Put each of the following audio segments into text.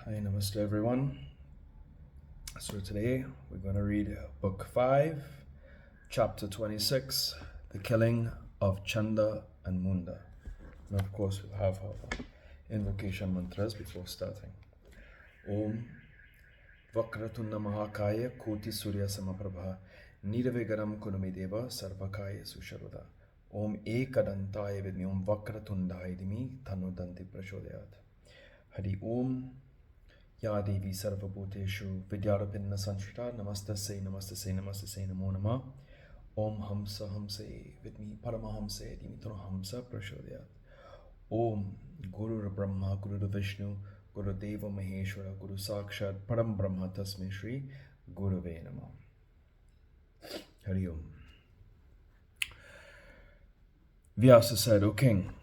Hi, namaste everyone. So today we're going to read book 5, chapter 26, the killing of Chanda and Munda. And of course we'll have our invocation mantras before starting. Om Vakratunda Mahakaya Koti Surya Samaprabha Nirvigaram Kunumideva Sarvakaya Susharvada Om Ekadantaya Vidmi Om Vakratundaya Dimi Tanudanti Prashodayat Hari Om Ya Devi Sarvabhuteshu Vidyarapinna Sanshita Namastasya Namastasya Namastasya Namo Nama Om Hamsa Hamse Vidmi Paramahamse Dimitro Hamsa Prashodayat Om Guru Brahma Guru Vishnu Guru Deva Maheshwara Guru Sakshat Param Brahma Tasmai Shri Gurave Namah. Hari Om. Vyasa said, O king,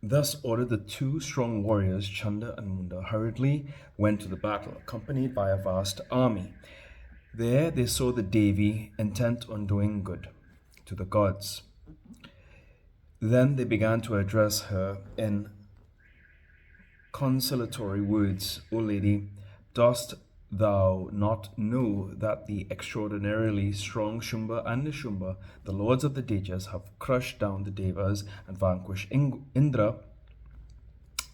thus ordered the two strong warriors, Chanda and Munda, hurriedly went to the battle, accompanied by a vast army. There they saw the Devi, intent on doing good to the gods. Then they began to address her in consolatory words. O lady, dost thou not know that the extraordinarily strong Shumba and Nishumba, the lords of the Dejas, have crushed down the Devas and vanquished Indra,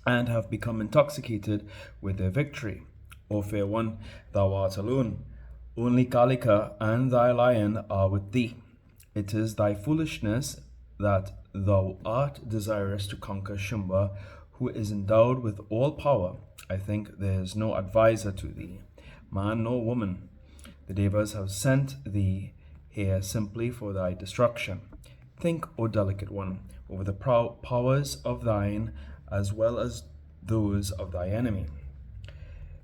and have become intoxicated with their victory? O fair one, thou art alone. Only Kalika and thy lion are with thee. It is thy foolishness that thou art desirous to conquer Shumba, who is endowed with all power. I think there is no adviser to thee, man nor woman. The Devas have sent thee here simply for thy destruction. Think, O delicate one, over the powers of thine as well as those of thy enemy.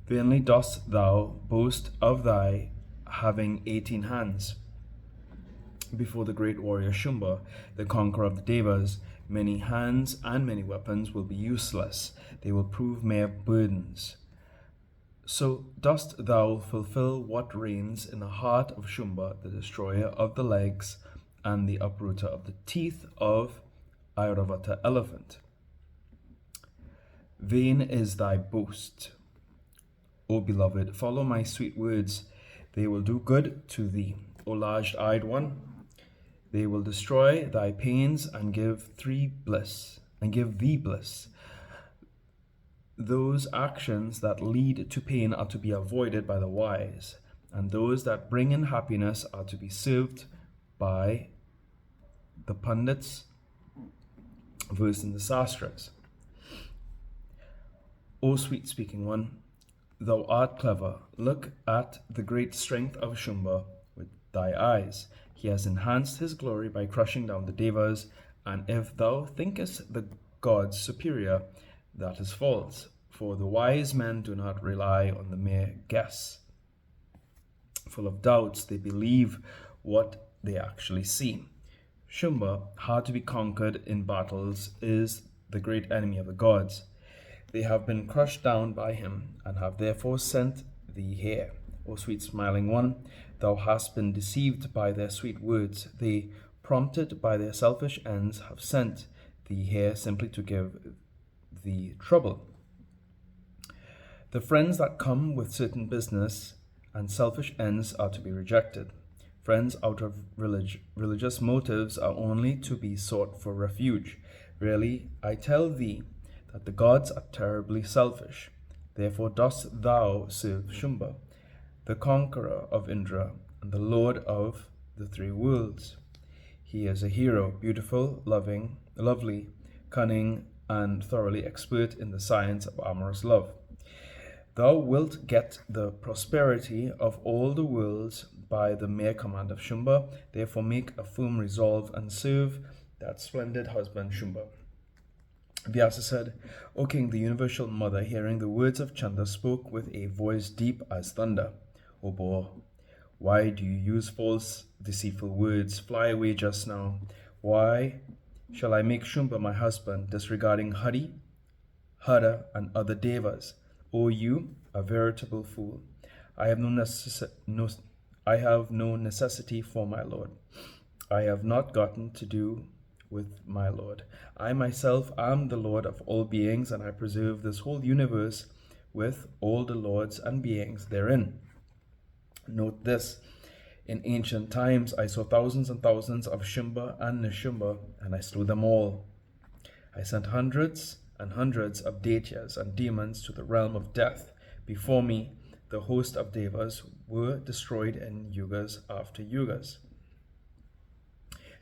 Vainly dost thou boast of thy having 18 hands. Before the great warrior Shumba, the conqueror of the Devas, many hands and many weapons will be useless. They will prove mere burdens. So dost thou fulfill what reigns in the heart of Shumba, the destroyer of the legs and the uprooter of the teeth of Airavata elephant. Vain is thy boast. O beloved, follow my sweet words. They will do good to thee, O large-eyed one. They will destroy thy pains and give thee bliss. Those actions that lead to pain are to be avoided by the wise, and those that bring in happiness are to be served by the Pandits versed in the Sastras. O sweet-speaking one, thou art clever. Look at the great strength of Shumba with thy eyes. He has enhanced his glory by crushing down the Devas, and if thou thinkest the gods superior, that is false, for the wise men do not rely on the mere guess. Full of doubts, they believe what they actually see. Shumba, hard to be conquered in battles, is the great enemy of the gods. They have been crushed down by him, and have therefore sent thee here. O sweet smiling one, thou hast been deceived by their sweet words. They, prompted by their selfish ends, have sent thee here simply to give thee trouble. The friends that come with certain business and selfish ends are to be rejected. Friends out of religious motives are only to be sought for refuge. Really, I tell thee that the gods are terribly selfish. Therefore dost thou serve Shumba, the conqueror of Indra and the lord of the three worlds. He is a hero, beautiful, lovely, cunning, and thoroughly expert in the science of amorous love. Thou wilt get the prosperity of all the worlds by the mere command of Shumba. Therefore make a firm resolve and serve that splendid husband Shumba. Vyasa said, O king, the universal mother, hearing the words of Chanda, spoke with a voice deep as thunder. O boar, why do you use false, deceitful words? Fly away just now. Why shall I make Shumba my husband, disregarding Hari, Hara, and other devas? O you, a veritable fool. I have no necessity for my lord. I have not gotten to do with my Lord. I myself am the Lord of all beings, and I preserve this whole universe with all the lords and beings therein. Note this. In ancient times, I saw thousands and thousands of Shumba and Nishumba, and I slew them all. I sent hundreds and hundreds of Daityas and demons to the realm of death. Before me, the host of Devas were destroyed in yugas after yugas.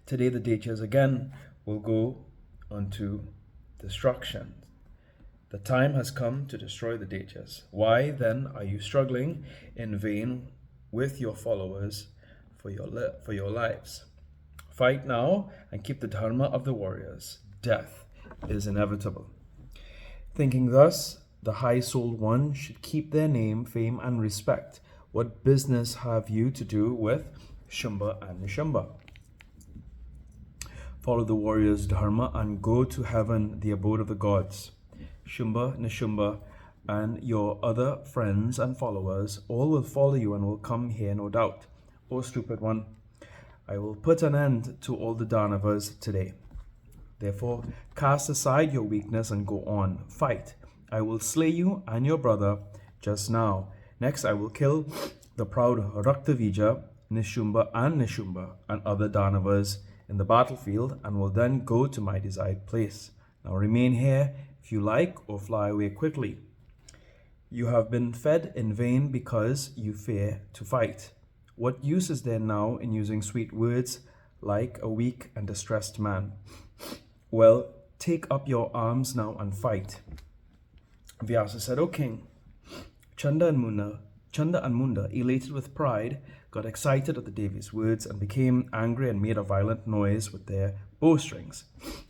Today, the Daityas again will go unto destruction. The time has come to destroy the Daityas. Why then are you struggling in vain with your followers for your lives? Fight now and keep the dharma of the warriors. Death is inevitable. Thinking thus, the high-souled one should keep their name, fame, and respect. What business have you to do with Shumba and Nishumba? Follow the warrior's dharma and go to heaven, the abode of the gods. Shumba, Nishumba, and your other friends and followers, all will follow you and will come here, no doubt. O stupid one, I will put an end to all the Danavas today. Therefore, cast aside your weakness and go on. Fight. I will slay you and your brother just now. Next, I will kill the proud Raktavija, Nishumba and other Danavas in the battlefield, and will then go to my desired place. Now remain here if you like, or fly away quickly. You have been fed in vain because you fear to fight. What use is there now in using sweet words like a weak and distressed man? Well, take up your arms now and fight. Vyasa said, O king, Chanda and Munda, elated with pride, got excited at the Devi's words and became angry and made a violent noise with their bowstrings.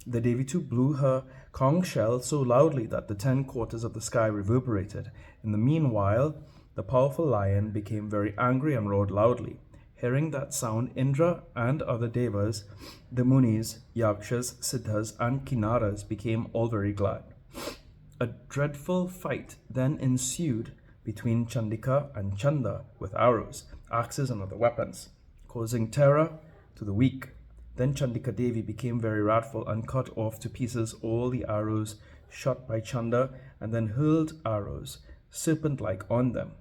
The Devi too blew her conch shell so loudly that the 10 quarters of the sky reverberated. In the meanwhile, the powerful lion became very angry and roared loudly. Hearing that sound, Indra and other devas, the Munis, Yakshas, Siddhas, and Kinnaras became all very glad. A dreadful fight then ensued between Chandika and Chanda with arrows, axes, and other weapons, causing terror to the weak. Then Chandika Devi became very wrathful and cut off to pieces all the arrows shot by Chanda, and then hurled arrows, serpent-like, on them.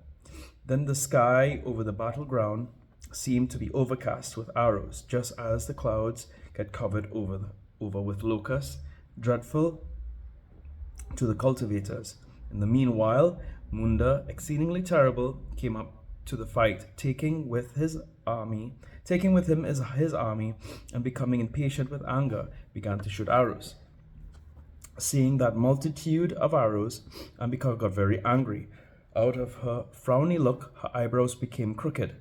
Then the sky over the battleground seemed to be overcast with arrows, just as the clouds get covered over with locusts, dreadful to the cultivators. In the meanwhile, Munda, exceedingly terrible, came up to the fight, taking with him his army, and becoming impatient with anger, began to shoot arrows. Seeing that multitude of arrows, Ambika got very angry. Out of her frowny look, her eyebrows became crooked,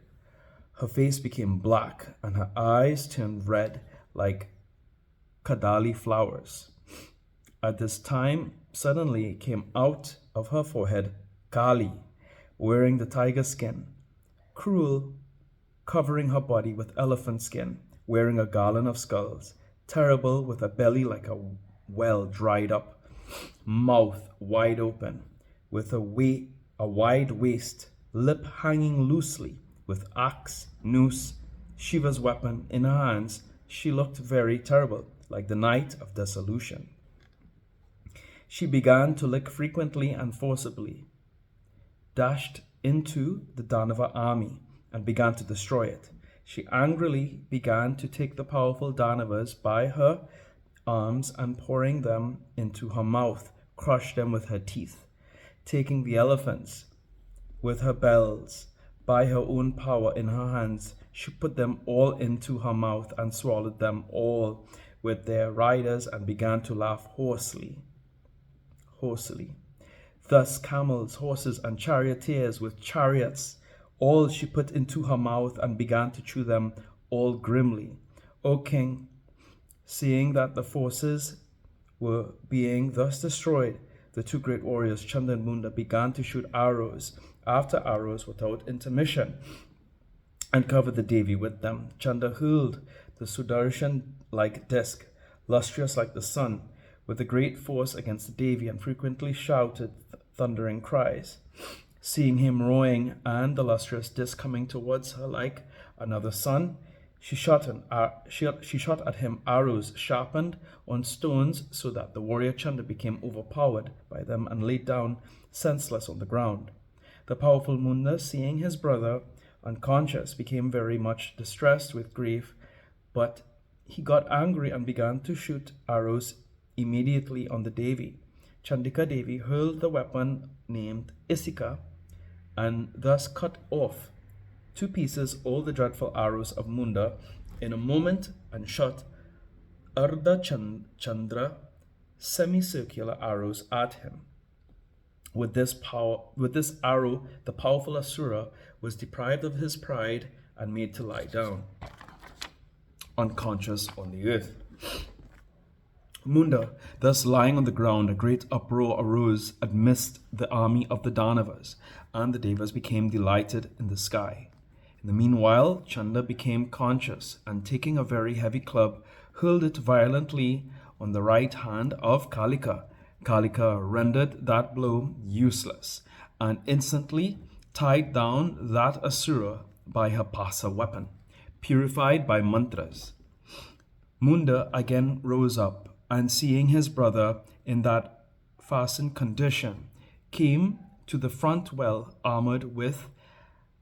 her face became black, and her eyes turned red like kadali flowers. At this time, suddenly came out of her forehead Kali, wearing the tiger skin, cruel, covering her body with elephant skin, wearing a garland of skulls, terrible, with a belly like a well dried up, mouth wide open, with a wide waist, lip hanging loosely, with axe, noose, Shiva's weapon in her hands. She looked very terrible, like the night of dissolution. She began to lick frequently and forcibly, dashed into the Danava army, and began to destroy it. She angrily began to take the powerful Danavas by her arms and pouring them into her mouth, crushed them with her teeth. Taking the elephants with her bells by her own power in her hands, she put them all into her mouth and swallowed them all with their riders and began to laugh hoarsely. Thus camels, horses, and charioteers with chariots, all she put into her mouth and began to chew them all grimly. O king, seeing that the forces were being thus destroyed, the two great warriors, Chanda and Munda, began to shoot arrows after arrows without intermission and covered the Devi with them. Chanda hurled the Sudarshan-like disc, lustrous like the sun, with a great force against the Devi, and frequently shouted thundering cries. Seeing him rowing and the lustrous disc coming towards her like another sun, She shot at him arrows sharpened on stones so that the warrior Chanda became overpowered by them and laid down senseless on the ground. The powerful Munda, seeing his brother unconscious, became very much distressed with grief, but he got angry and began to shoot arrows immediately on the Devi. Chandika Devi hurled the weapon named Isika and thus cut off to pieces all the dreadful arrows of Munda in a moment and shot Ardha Chandra semicircular arrows at him. With this arrow, the powerful Asura was deprived of his pride and made to lie down, unconscious on the earth. Munda, thus lying on the ground, a great uproar arose amidst the army of the Danavas, and the Devas became delighted in the sky. In the meanwhile, Chanda became conscious, and taking a very heavy club, hurled it violently on the right hand of Kalika. Kalika rendered that blow useless, and instantly tied down that Asura by her Pasa weapon, purified by mantras. Munda again rose up, and seeing his brother in that fastened condition, came to the front well armored with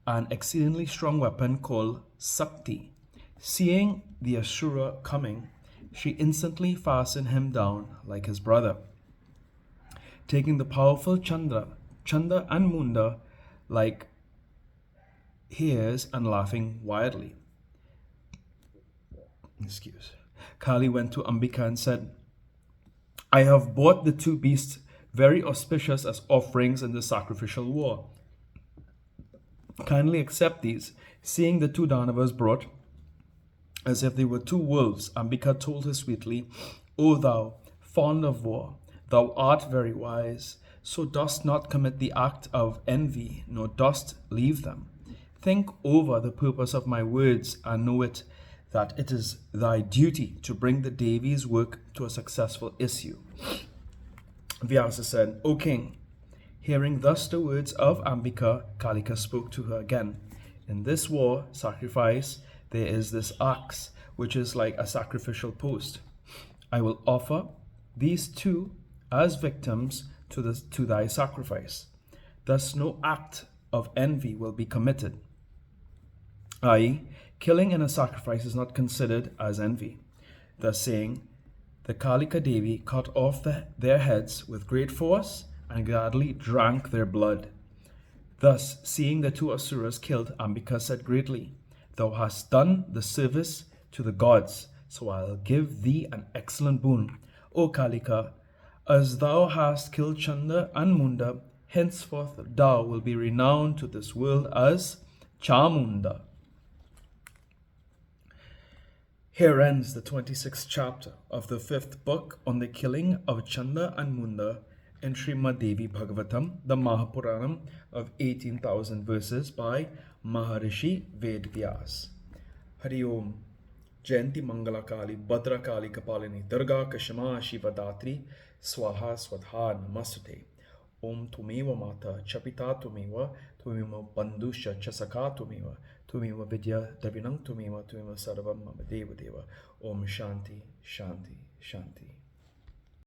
an exceedingly strong weapon called Sakti. Seeing the Asura coming, she instantly fastened him down like his brother. Taking the powerful Chanda and Munda like hares and laughing wildly. Kali went to Ambika and said, I have bought the two beasts very auspicious as offerings in the sacrificial war. Kindly accept these. Seeing the two Danavas brought, as if they were two wolves, Ambika told her sweetly, O thou, fond of war, thou art very wise, so dost not commit the act of envy, nor dost leave them. Think over the purpose of my words, and know it, that it is thy duty to bring the Devi's work to a successful issue. Vyasa said, O king, hearing thus the words of Ambika, Kalika spoke to her again. In this war sacrifice, there is this axe, which is like a sacrificial post. I will offer these two as victims to thy sacrifice. Thus no act of envy will be committed. I.e., killing in a sacrifice is not considered as envy. Thus saying, the Kalika Devi cut off their heads with great force and gladly drank their blood. Thus, seeing the two Asuras killed, Ambika said greatly, Thou hast done the service to the gods, so I'll give thee an excellent boon. O Kalika, as thou hast killed Chanda and Munda, henceforth thou will be renowned to this world as Chamunda. Here ends the 26th chapter of the 5th book on the killing of Chanda and Munda in Srimad Devi Bhagavatam, the Maha Puranam of 18,000 verses by Maharishi Vedvyas. Hari Om. Jayanti Mangala Kali, Bhadra Kali Kapalini, Durga Kashama Shiva Datri, Swaha Swadha Namasute. Om Tumeva Mata, Chapita Tumeva, Tumeva Bandusha, Chasaka Tumeva, Tumeva Vidya, Davinang Tumeva, Tumeva Sarvam Mama Deva Deva. Om Shanti, Shanti, Shanti.